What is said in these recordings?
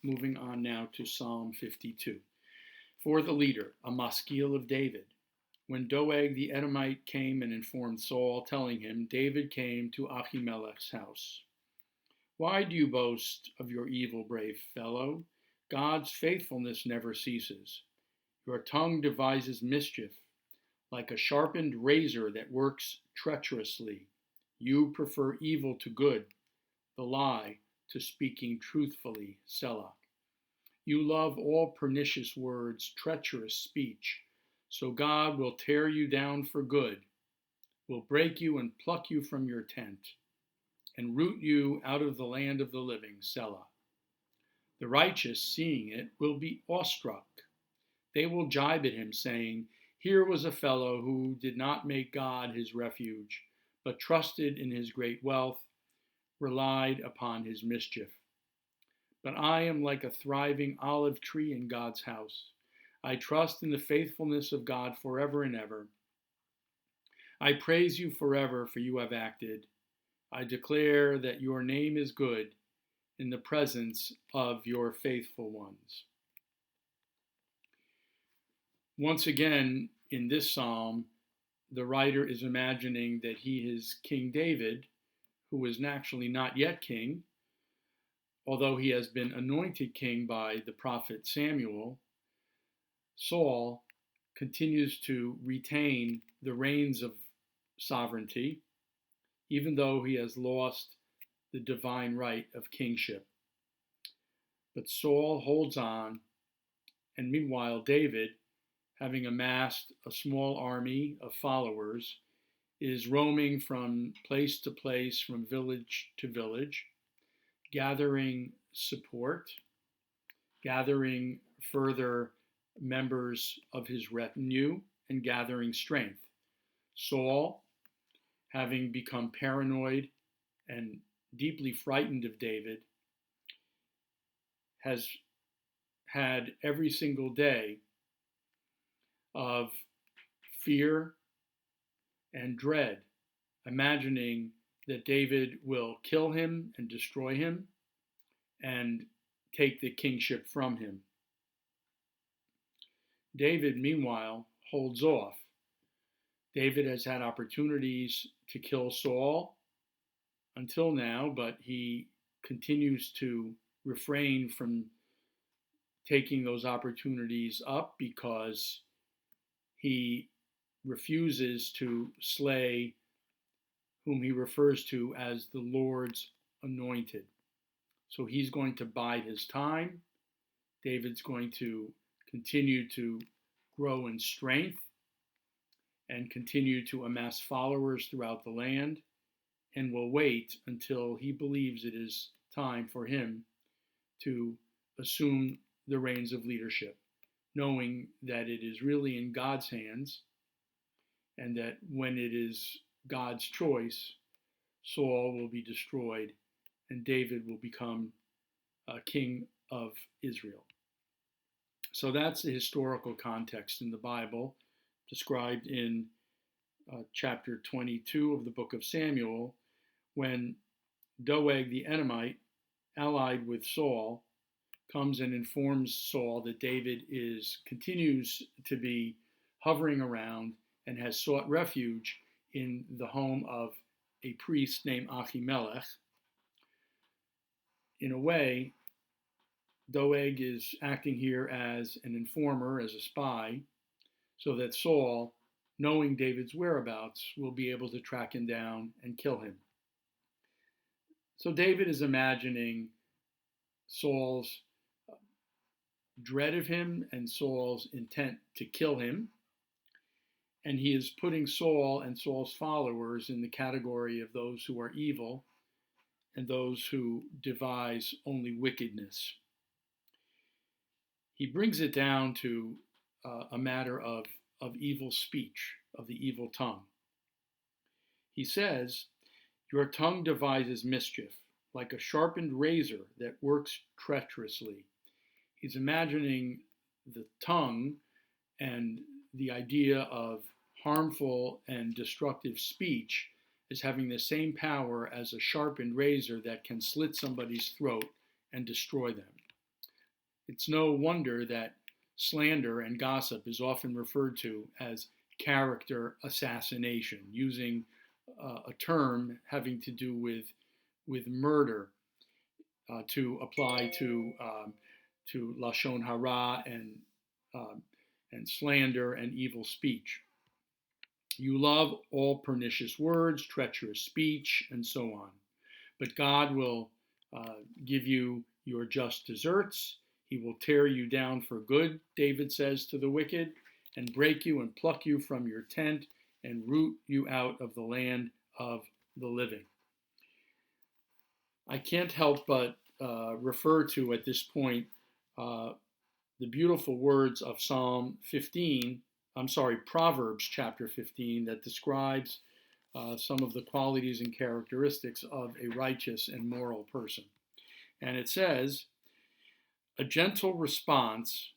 Moving on now to Psalm 52. For the leader, a maskil of David. When Doeg the Edomite came and informed Saul, telling him, David came to Ahimelech's house. Why do you boast of your evil, brave fellow? God's faithfulness never ceases. Your tongue devises mischief, like a sharpened razor that works treacherously. You prefer evil to good, the lie to speaking truthfully, Selah. You love all pernicious words, treacherous speech. So God will tear you down for good, will break you and pluck you from your tent, and root you out of the land of the living, Selah. The righteous, seeing it, will be awestruck. They will jibe at him, saying, Here was a fellow who did not make God his refuge, but trusted in his great wealth, relied upon his mischief. But I am like a thriving olive tree in God's house. I trust in the faithfulness of God forever and ever. I praise you forever, for you have acted. I declare that your name is good in the presence of your faithful ones. Once again, in this psalm, the writer is imagining that he is King David, who is naturally not yet king, although he has been anointed king by the prophet Samuel. Saul continues to retain the reins of sovereignty, even though he has lost the divine right of kingship. But Saul holds on, and meanwhile David, having amassed a small army of followers, is roaming from place to place, from village to village, gathering support, gathering further members of his retinue, and gathering strength. Saul, having become paranoid and deeply frightened of David, has had every single day of fear and dread, imagining that David will kill him and destroy him and take the kingship from him. David, meanwhile, holds off. David has had opportunities to kill Saul until now, but he continues to refrain from taking those opportunities up because he refuses to slay whom he refers to as the Lord's anointed. So he's going to bide his time. David's going to continue to grow in strength and continue to amass followers throughout the land, and will wait until he believes it is time for him to assume the reins of leadership, knowing that it is really in God's hands, and that when it is God's choice, Saul will be destroyed and David will become king of Israel. So that's the historical context in the Bible, described in chapter 22 of the book of Samuel, when Doeg the Edomite, allied with Saul, comes and informs Saul that David continues to be hovering around and has sought refuge in the home of a priest named Ahimelech. In a way, Doeg is acting here as an informer, as a spy, so that Saul, knowing David's whereabouts, will be able to track him down and kill him. So David is imagining Saul's dread of him and Saul's intent to kill him, and he is putting Saul and Saul's followers in the category of those who are evil and those who devise only wickedness. He brings it down to a matter of evil speech, of the evil tongue. He says, Your tongue devises mischief, like a sharpened razor that works treacherously. He's imagining the tongue and the idea of harmful and destructive speech as having the same power as a sharpened razor that can slit somebody's throat and destroy them. It's no wonder that slander and gossip is often referred to as character assassination, using a term having to do with murder to apply to lashon hara and slander and evil speech. You love all pernicious words, treacherous speech, and so on. But God will give you your just deserts. He will tear you down for good, David says to the wicked, and break you and pluck you from your tent and root you out of the land of the living. I can't help but refer to at this point the beautiful words of Proverbs chapter 15 that describes some of the qualities and characteristics of a righteous and moral person. And it says, a gentle response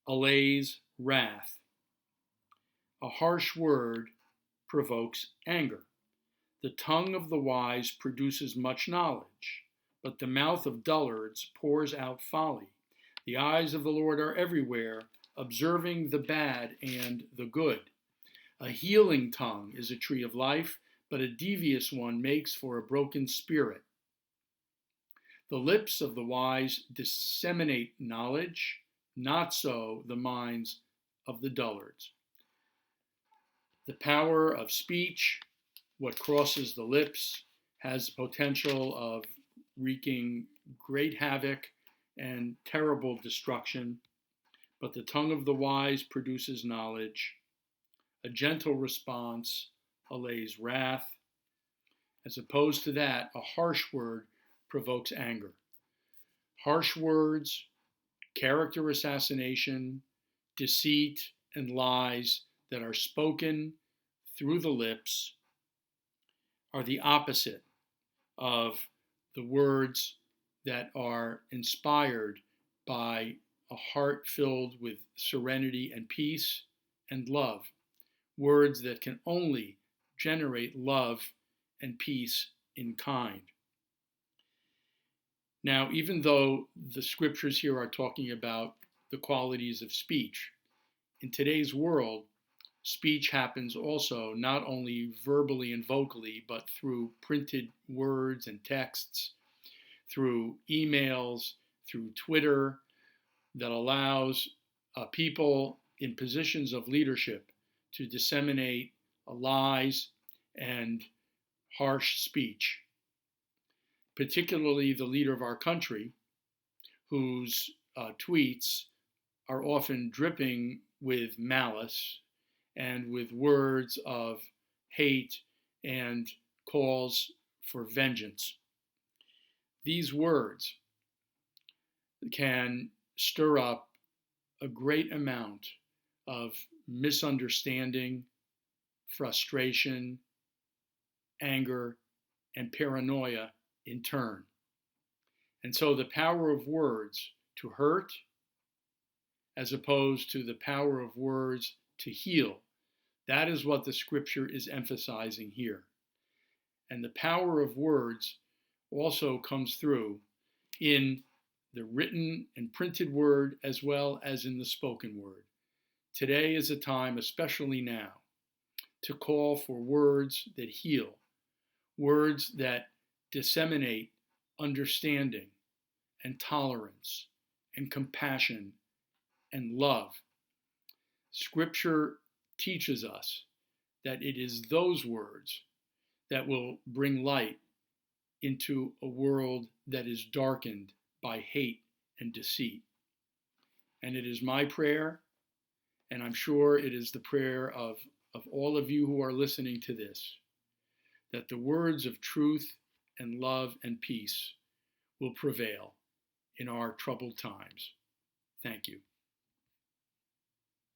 allays wrath. A harsh word provokes anger. The tongue of the wise produces much knowledge, but the mouth of dullards pours out folly. The eyes of the Lord are everywhere, observing the bad and the good. A healing tongue is a tree of life, but a devious one makes for a broken spirit. The lips of the wise disseminate knowledge, not so the minds of the dullards. The power of speech, what crosses the lips, has the potential of wreaking great havoc and terrible destruction, but the tongue of the wise produces knowledge. A gentle response allays wrath. As opposed to that, a harsh word provokes anger. Harsh words, character assassination, deceit, and lies that are spoken through the lips are the opposite of the words that are inspired by a heart filled with serenity and peace and love. Words that can only generate love and peace in kind. Now, even though the scriptures here are talking about the qualities of speech, in today's world, speech happens also not only verbally and vocally, but through printed words and texts, through emails, through Twitter, that allows people in positions of leadership to disseminate lies and harsh speech, particularly the leader of our country, whose tweets are often dripping with malice and with words of hate and calls for vengeance. These words can stir up a great amount of misunderstanding, frustration, anger, and paranoia in turn. And so the power of words to hurt, as opposed to the power of words to heal, that is what the scripture is emphasizing here. And the power of words also comes through in the written and printed word as well as in the spoken word. Today is a time, especially now, to call for words that heal, words that disseminate understanding and tolerance and compassion and love. Scripture teaches us that it is those words that will bring light into a world that is darkened by hate and deceit. And it is my prayer, and I'm sure it is the prayer of all of you who are listening to this, that the words of truth and love and peace will prevail in our troubled times. Thank you.